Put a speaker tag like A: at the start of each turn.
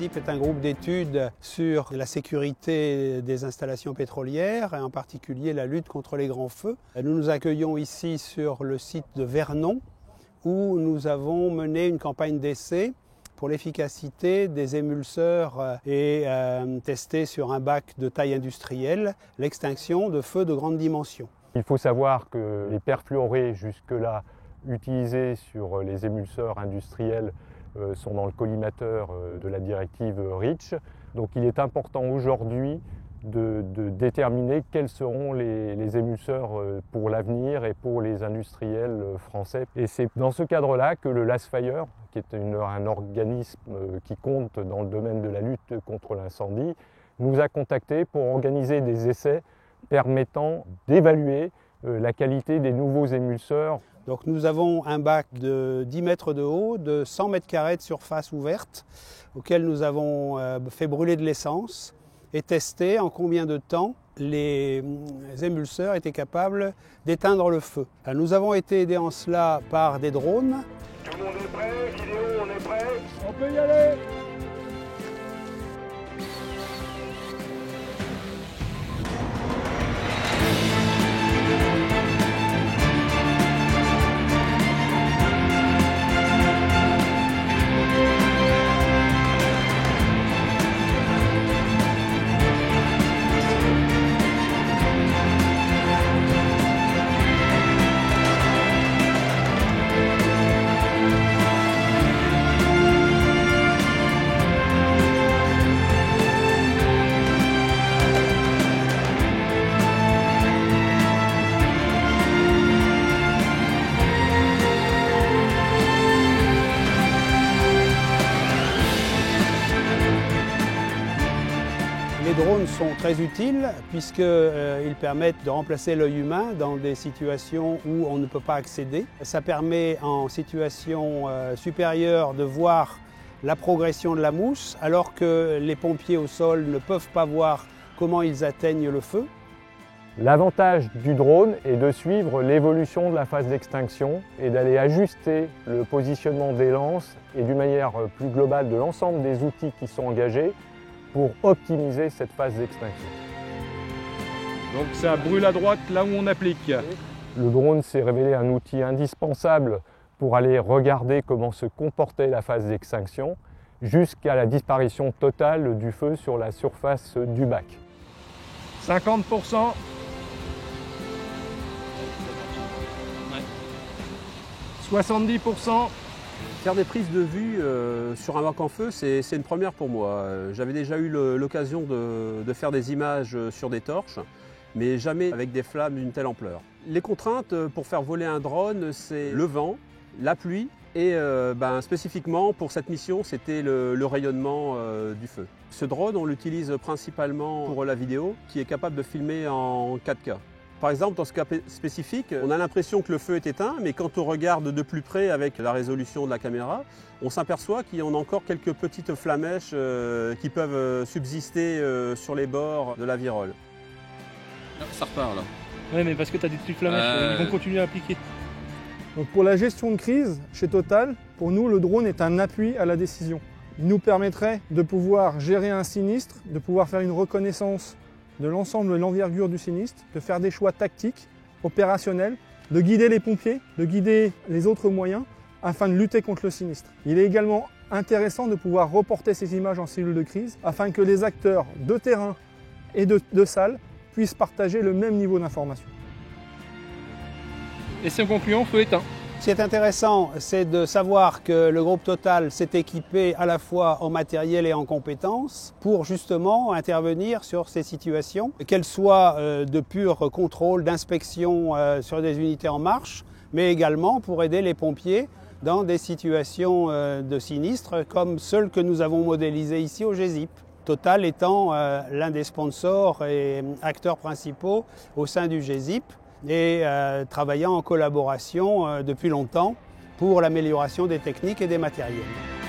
A: GESIP est un groupe d'études sur la sécurité des installations pétrolières et en particulier la lutte contre les grands feux. Nous nous accueillons ici sur le site de Vernon où nous avons mené une campagne d'essai pour l'efficacité des émulseurs et testé sur un bac de taille industrielle l'extinction de feux de grande dimension.
B: Il faut savoir que les perfluorés jusque-là utilisés sur les émulseurs industriels sont dans le collimateur de la directive REACH. Donc il est important aujourd'hui de déterminer quels seront les émulseurs pour l'avenir et pour les industriels français. Et c'est dans ce cadre-là que le LASFIRE, qui est un organisme qui compte dans le domaine de la lutte contre l'incendie, nous a contactés pour organiser des essais permettant d'évaluer la qualité des nouveaux émulseurs.
A: Donc nous avons un bac de 10 mètres de haut, de 100 mètres carrés de surface ouverte, auquel nous avons fait brûler de l'essence et testé en combien de temps les émulseurs étaient capables d'éteindre le feu. Nous avons été aidés en cela par des drones.
C: Tout le monde est prêt? Gideon, on est prêt?
D: On peut y aller!
A: Les drones sont très utiles puisqu'ils permettent de remplacer l'œil humain dans des situations où on ne peut pas accéder. Ça permet en situation supérieure de voir la progression de la mousse alors que les pompiers au sol ne peuvent pas voir comment ils atteignent le feu.
B: L'avantage du drone est de suivre l'évolution de la phase d'extinction et d'aller ajuster le positionnement des lances et d'une manière plus globale de l'ensemble des outils qui sont engagés pour optimiser cette phase d'extinction.
D: Donc ça brûle à droite là où on applique.
B: Le drone s'est révélé un outil indispensable pour aller regarder comment se comportait la phase d'extinction jusqu'à la disparition totale du feu sur la surface du bac.
D: 50%. 70%.
E: Faire des prises de vue sur un bac en feu, c'est une première pour moi. J'avais déjà eu l'occasion de faire des images sur des torches, mais jamais avec des flammes d'une telle ampleur. Les contraintes pour faire voler un drone, c'est le vent, la pluie et spécifiquement pour cette mission, c'était le rayonnement du feu. Ce drone, on l'utilise principalement pour la vidéo, qui est capable de filmer en 4K. Par exemple, dans ce cas spécifique, on a l'impression que le feu est éteint, mais quand on regarde de plus près avec la résolution de la caméra, on s'aperçoit qu'il y en a encore quelques petites flamèches qui peuvent subsister sur les bords de la virole.
F: Ça repart là.
G: Ouais, mais parce que tu as des petites flamèches, ils vont continuer à appliquer.
H: Donc pour la gestion de crise, chez Total, pour nous, le drone est un appui à la décision. Il nous permettrait de pouvoir gérer un sinistre, de pouvoir faire une reconnaissance de l'ensemble de l'envergure du sinistre, de faire des choix tactiques, opérationnels, de guider les pompiers, de guider les autres moyens afin de lutter contre le sinistre. Il est également intéressant de pouvoir reporter ces images en cellule de crise afin que les acteurs de terrain et de salle puissent partager le même niveau d'information.
G: Et c'est en concluant, feu éteint.
A: Ce qui est intéressant, c'est de savoir que le groupe Total s'est équipé à la fois en matériel et en compétences pour justement intervenir sur ces situations, qu'elles soient de pur contrôle, d'inspection sur des unités en marche, mais également pour aider les pompiers dans des situations de sinistre comme celles que nous avons modélisées ici au GESIP. Total étant l'un des sponsors et acteurs principaux au sein du GESIP, et travaillant en collaboration depuis longtemps pour l'amélioration des techniques et des matériels.